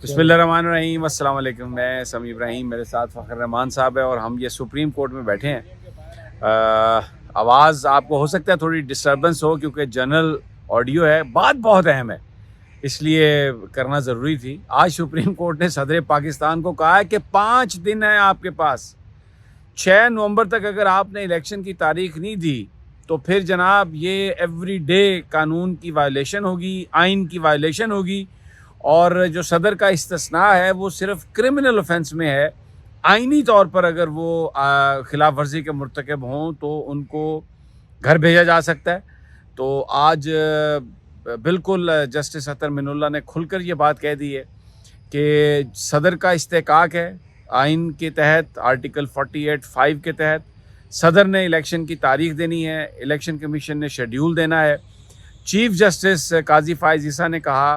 बिस्मिल्लाहिर्रहमानिर्रहीम, अस्सलाम वालेकुम। मैं समी इब्राहिम, मेरे साथ फ़खर रहमान साहब है और हम ये सुप्रीम कोर्ट में बैठे हैं। आवाज़ आपको हो सकता है थोड़ी डिस्टर्बेंस हो क्योंकि जनरल ऑडियो है, बात बहुत अहम है इसलिए करना ज़रूरी थी। आज सुप्रीम कोर्ट ने सदर पाकिस्तान को कहा है कि 5 दिन है आपके पास, 6 नवंबर तक अगर आपने इलेक्शन की तारीख नहीं दी तो फिर जनाब ये एवरी डे कानून की वायलेशन होगी, आइन की वायलेशन होगी। और जो सदर का इस्तिस्ना है वो सिर्फ क्रिमिनल ऑफेंस में है। आइनी तौर पर अगर वो खिलाफ वर्जी के मुर्तकब हों तो उनको घर भेजा जा सकता है। तो आज बिल्कुल जस्टिस अतर मिनुल्लाह ने खुलकर ये बात कह दी है कि सदर का इस्तेकाक है आइन के तहत, आर्टिकल 48(5) के तहत सदर ने इलेक्शन की तारीख देनी है, इलेक्शन कमीशन ने शेड्यूल देना है। चीफ जस्टिस काजी फायज़ ईसा ने कहा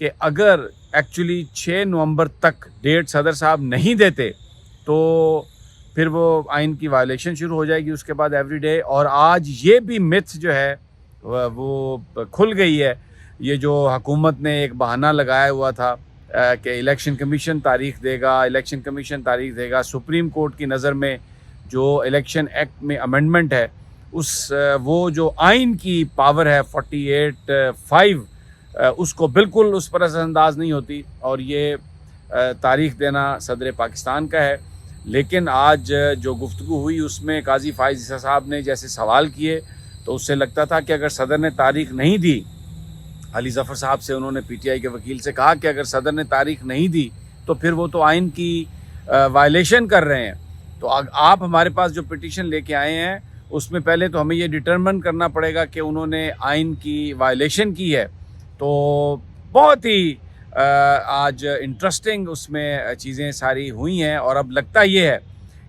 कि अगर एक्चुअली 6 नवंबर तक डेट सदर साहब नहीं देते तो फिर वो आइन की वायलेशन शुरू हो जाएगी उसके बाद एवरी डे। और आज ये भी मिथ जो है वो खुल गई है। ये जो हुकूमत ने एक बहाना लगाया हुआ था कि इलेक्शन कमीशन तारीख देगा, इलेक्शन कमीशन तारीख देगा। सुप्रीम कोर्ट की नज़र में जो इलेक्शन एक्ट में अमेंडमेंट है उस वो जो आइन की पावर है 48(5) उसको बिल्कुल उस पर असरअंदाज नहीं होती और ये तारीख देना सदर पाकिस्तान का है। लेकिन आज जो गुफ्तगू हुई उसमें काजी फायज़ ईसा साहब ने जैसे सवाल किए तो उससे लगता था कि अगर सदर ने तारीख नहीं दी, अली ज़फ़र साहब से उन्होंने पीटीआई के वकील से कहा कि अगर सदर ने तारीख नहीं दी तो फिर वो तो आइन की वायलेशन कर रहे हैं। तो आप हमारे पास जो पिटीशन लेके आए हैं उसमें पहले तो हमें ये डिटरमिन करना पड़ेगा कि उन्होंने आइन की वायलेशन की है। तो बहुत ही आज इंटरेस्टिंग उसमें चीज़ें सारी हुई हैं। और अब लगता ये है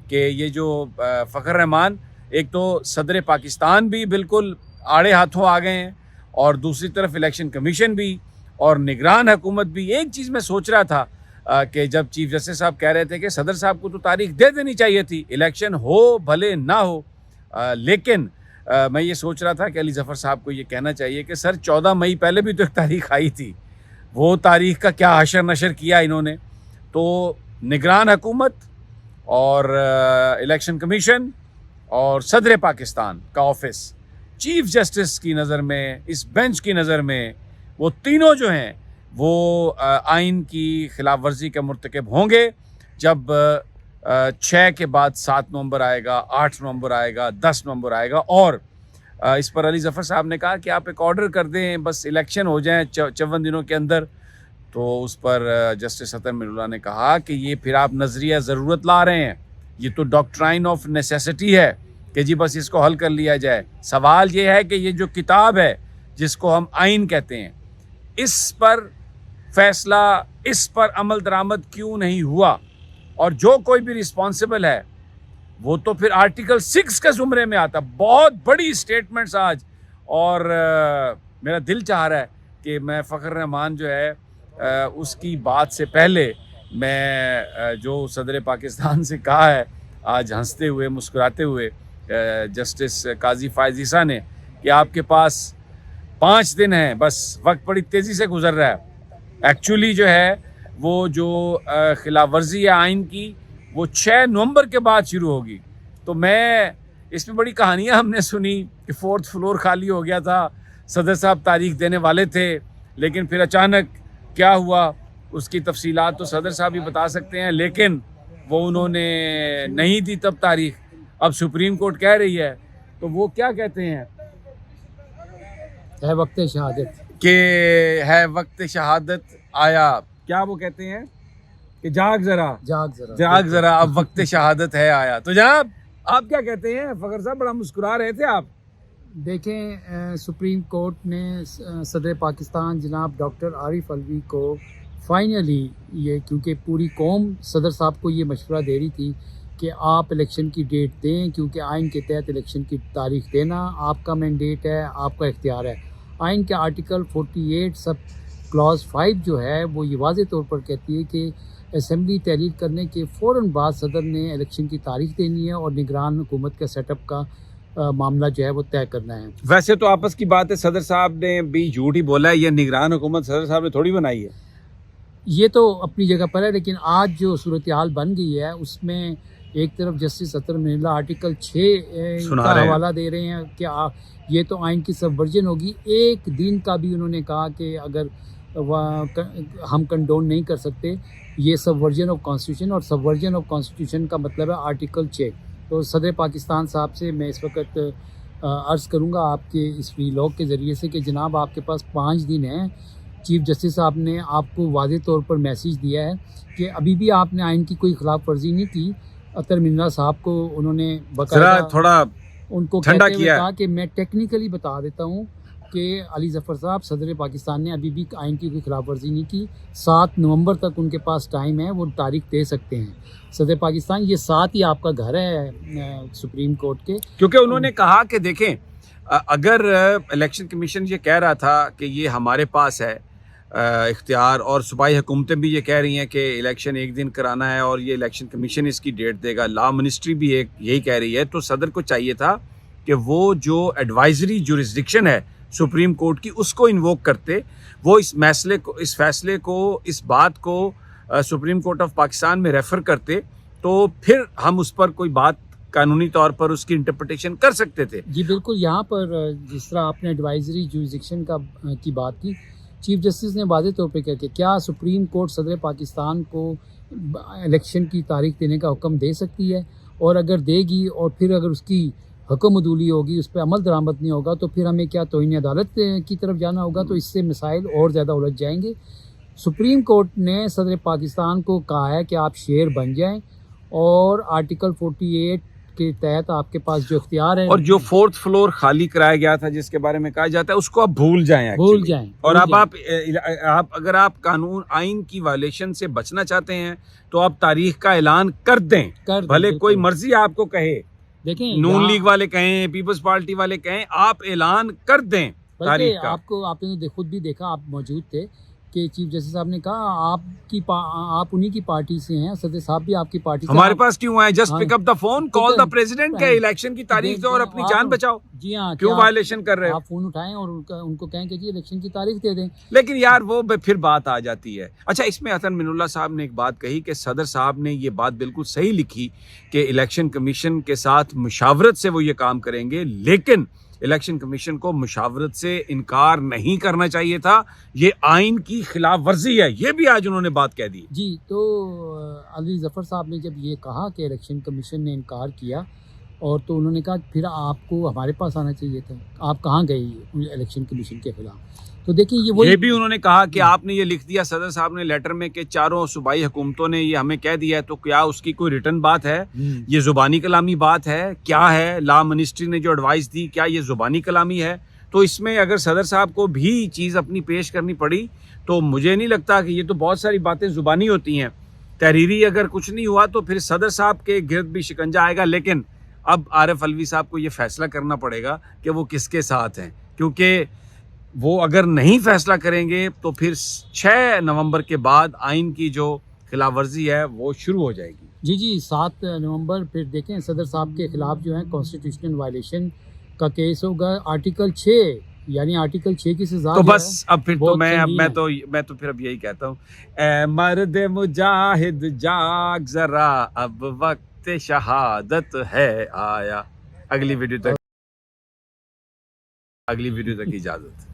कि ये जो फ़खर रहमान, एक तो सदर पाकिस्तान भी बिल्कुल आड़े हाथों आ गए हैं और दूसरी तरफ इलेक्शन कमीशन भी और निगरान हुकूमत भी। एक चीज़ मैं सोच रहा था कि जब चीफ जस्टिस साहब कह रहे थे कि सदर साहब को तो तारीख दे देनी चाहिए थी, इलेक्शन हो भले ना हो, लेकिन मैं ये सोच रहा था कि अली ज़फ़र साहब को ये कहना चाहिए कि सर 14 मई पहले भी तो एक तारीख आई थी, वो तारीख का क्या हशर नशर किया इन्होंने। तो निगरान हुकूमत और इलेक्शन कमीशन और सदर पाकिस्तान का ऑफिस, चीफ जस्टिस की नज़र में, इस बेंच की नज़र में, वो तीनों जो हैं वो आइन की खिलाफ वर्जी के मुर्तकब होंगे जब 6 के बाद 7 नवंबर आएगा, 8 नवंबर आएगा, 10 नवंबर आएगा। और इस पर अली ज़फ़र साहब ने कहा कि आप एक ऑर्डर कर दें, बस इलेक्शन हो जाए 54 दिनों के अंदर। तो उस पर जस्टिस अतर मिनुल्लाह ने कहा कि ये फिर आप नज़रिया ज़रूरत ला रहे हैं, ये तो डॉक्ट्राइन ऑफ नेसेसिटी है कि जी बस इसको हल कर लिया जाए। सवाल ये है कि ये जो किताब है जिसको हम आइन कहते हैं, इस पर फैसला, इस पर अमल दरामद क्यों नहीं हुआ? और जो कोई भी रिस्पॉन्सिबल है वो तो फिर आर्टिकल 6 के ज़ुमरे में आता। बहुत बड़ी स्टेटमेंट्स आज। और मेरा दिल चाह रहा है कि मैं फ़खर रहमान जो है उसकी बात से पहले मैं जो सदर पाकिस्तान से कहा है आज हंसते हुए मुस्कुराते हुए जस्टिस काजी फायज़ ईसा ने कि आपके पास 5 दिन हैं, बस वक्त बड़ी तेज़ी से गुजर रहा है। एक्चुअली जो है वो जो खिलाफ वर्जी है आइन की वो 6 नवंबर के बाद शुरू होगी। तो मैं इसमें बड़ी कहानियां हमने सुनी कि 4th फ्लोर खाली हो गया था, सदर साहब तारीख देने वाले थे, लेकिन फिर अचानक क्या हुआ उसकी तफसीलात तो सदर साहब ही बता सकते हैं, लेकिन वो उन्होंने नहीं दी तब तारीख। अब सुप्रीम कोर्ट कह रही है तो वो क्या कहते हैं, है वक्त शहादत, कि है वक्त शहादत आया। क्या वो कहते हैं कि जाग जरा अब वक्त शहादत है आया। तो जनाब आप क्या कहते हैं? फ़खर साहब बड़ा मुस्कुरा रहे थे आप। देखें, सुप्रीम कोर्ट ने सदर पाकिस्तान जनाब डॉक्टर आरिफ अलवी को फाइनली ये, क्योंकि पूरी कौम सदर साहब को ये मशवरा दे रही थी कि आप इलेक्शन की डेट दें, क्योंकि आइन के तहत इलेक्शन की तारीख देना आपका मैंडेट है, आपका इख्तियार है। आइन के आर्टिकल 48 सब क्लॉज 5 जो है वो ये वाज़े तौर पर कहती है कि असम्बली तहरीर करने के फ़ौरन बाद सदर ने इलेक्शन की तारीख देनी है और निगरान हुकूमत के सेटअप का मामला जो है वो तय करना है। वैसे तो आपस की बात है, सदर साहब ने भी झूठ ही बोला है, ये निगरान हुकूमत सदर साहब ने थोड़ी बनाई है। یہ تو اپنی جگہ پر ہے، لیکن آج جو صورتحال بن گئی ہے اس میں ایک طرف جسٹس اطہر منیلا آرٹیکل 6 سنا کا رہے ہیں۔ حوالہ دے رہے ہیں کہ یہ تو آئین کی سب ورژن ہوگی، ایک دن کا بھی انہوں نے کہا کہ اگر ہم کنڈون نہیں کر سکتے یہ سب ورژن آف کانسٹیٹیوشن، اور سب ورژن آف کانسٹیٹیوشن کا مطلب ہے آرٹیکل 6۔ تو صدر پاکستان صاحب سے میں اس وقت عرض کروں گا آپ کے اس ویلاگ کے ذریعے سے کہ جناب آپ کے پاس 5 دن ہیں۔ چیف جسٹس صاحب نے آپ کو واضح طور پر میسیج دیا ہے کہ ابھی بھی آپ نے آئین کی کوئی خلاف ورزی نہیں کی۔ اطہر منیلا صاحب کو انہوں نے ذرا باقاعدہ تھوڑا ان کو ٹھنڈا کہتے ہوئے کیا ہے۔ کہا کہ میں ٹیکنیکلی بتا دیتا ہوں کہ علی ظفر صاحب صدر پاکستان نے ابھی بھی آئین کی کوئی خلاف ورزی نہیں کی، 7 نومبر تک ان کے پاس ٹائم ہے، وہ تاریخ دے سکتے ہیں۔ صدر پاکستان یہ 7 ہی آپ کا گھر ہے سپریم کورٹ کے، کیونکہ انہوں نے کہا کہ دیکھیں اگر الیکشن کمیشن یہ کہہ رہا تھا کہ یہ ہمارے پاس ہے اختیار، اور صوبائی حکومتیں بھی یہ کہہ رہی ہیں کہ الیکشن ایک دن کرانا ہے اور یہ الیکشن کمیشن اس کی ڈیٹ دے گا، لا منسٹری بھی یہی کہہ رہی ہے، تو صدر کو چاہیے تھا کہ وہ جو ایڈوائزری جورسڈکشن ہے سپریم کورٹ کی اس کو انووک کرتے، وہ اس فیصلے کو اس بات کو سپریم کورٹ آف پاکستان میں ریفر کرتے، تو پھر ہم اس پر کوئی بات قانونی طور پر اس کی انٹرپریٹیشن کر سکتے تھے۔ جی بالکل، یہاں پر جس طرح آپ نے ایڈوائزری جورسڈکشن کی بات کی، چیف جسٹس نے واضح طور پہ کہا کہ کیا سپریم کورٹ صدر پاکستان کو الیکشن کی تاریخ دینے کا حکم دے سکتی ہے، اور اگر دے گی اور پھر اگر اس کی حکم عدولی ہوگی، اس پہ عمل درآمد نہیں ہوگا، تو پھر ہمیں کیا توہین عدالت کی طرف جانا ہوگا؟ تو اس سے مسائل اور زیادہ الجھ جائیں گے۔ سپریم کورٹ نے صدر پاکستان کو کہا ہے کہ آپ شیر بن جائیں، اور آرٹیکل 48 کے تحت آپ کے پاس جو اختیار ہے، اور جو 4th فلور خالی کرایا گیا تھا جس کے بارے میں کہا جاتا ہے اس کو آپ بھول جائیں اور اب آپ اگر آپ قانون آئین کی وائلیشن سے بچنا چاہتے ہیں تو آپ تاریخ کا اعلان کر دیں، بھلے کوئی مرضی آپ کو کہے، دیکھیں نون لیگ والے کہیں، پیپلز پارٹی والے کہیں، آپ اعلان کر دیں تاریخ کا۔ آپ نے خود بھی دیکھا، آپ موجود تھے کہ چیف جسٹس صاحب نے کہا آپ انہی کی پارٹی سے ہیں، صدر صاحب بھی آپ کی پارٹی سے، ہمارے پاس کیوں آئے؟ Just pick up the phone, call the president کہ الیکشن کی تاریخ دو اور اپنی جان بچاؤ۔ جی ہاں، کیوں وائلیشن کر رہے ہیں؟ آپ فون اٹھائیں اور ان کو کہیں کہ جی الیکشن کی تاریخ دے دیں۔ لیکن یار وہ پھر بات آ جاتی ہے۔ اچھا، اس میں اطہر منیلا صاحب نے ایک بات کہی کہ صدر صاحب نے یہ بات بالکل صحیح لکھی کہ الیکشن کمیشن کے ساتھ مشاورت سے وہ یہ کام کریں گے، لیکن الیکشن کمیشن کو مشاورت سے انکار نہیں کرنا چاہیے تھا، یہ آئین کی خلاف ورزی ہے، یہ بھی آج انہوں نے بات کہہ دی۔ جی، تو علی ظفر صاحب نے جب یہ کہا کہ الیکشن کمیشن نے انکار کیا، اور تو انہوں نے کہا پھر آپ کو ہمارے پاس آنا چاہیے تھا، آپ کہاں گئی الیکشن کمیشن کے خلاف؟ تو دیکھیں یہ بھی انہوں نے کہا کہ آپ نے یہ لکھ دیا صدر صاحب نے لیٹر میں کہ چاروں صوبائی حکومتوں نے یہ ہمیں کہہ دیا ہے، تو کیا اس کی کوئی ریٹن بات ہے؟ یہ زبانی کلامی بات ہے؟ کیا ہے لا منسٹری نے جو ایڈوائس دی، کیا یہ زبانی کلامی ہے؟ تو اس میں اگر صدر صاحب کو بھی چیز اپنی پیش کرنی پڑی تو مجھے نہیں لگتا کہ یہ تو بہت ساری باتیں زبانی ہوتی ہیں، تحریری اگر کچھ نہیں ہوا تو پھر صدر صاحب کے گرد بھی شکنجہ آئے گا۔ لیکن اب عارف علوی صاحب کو یہ فیصلہ کرنا پڑے گا کہ وہ کس کے ساتھ ہیں، کیونکہ وہ اگر نہیں فیصلہ کریں گے تو پھر 6 نومبر کے بعد آئین کی جو خلاف ورزی ہے وہ شروع ہو جائے گی۔ جی 7 نومبر پھر دیکھیں صدر صاحب کے خلاف جو ہے کانسٹیٹیوشنل وائلیشن کا کیس ہوگا، آرٹیکل 6 یعنی آرٹیکل 6 کی سزا تو بس اب پھر تو میں تو پھر اب یہی کہتا ہوں، اے مرد مجاہد جاگ ذرا، اب وقت شہادت ہے آیا۔ اگلی ویڈیو تک اجازت۔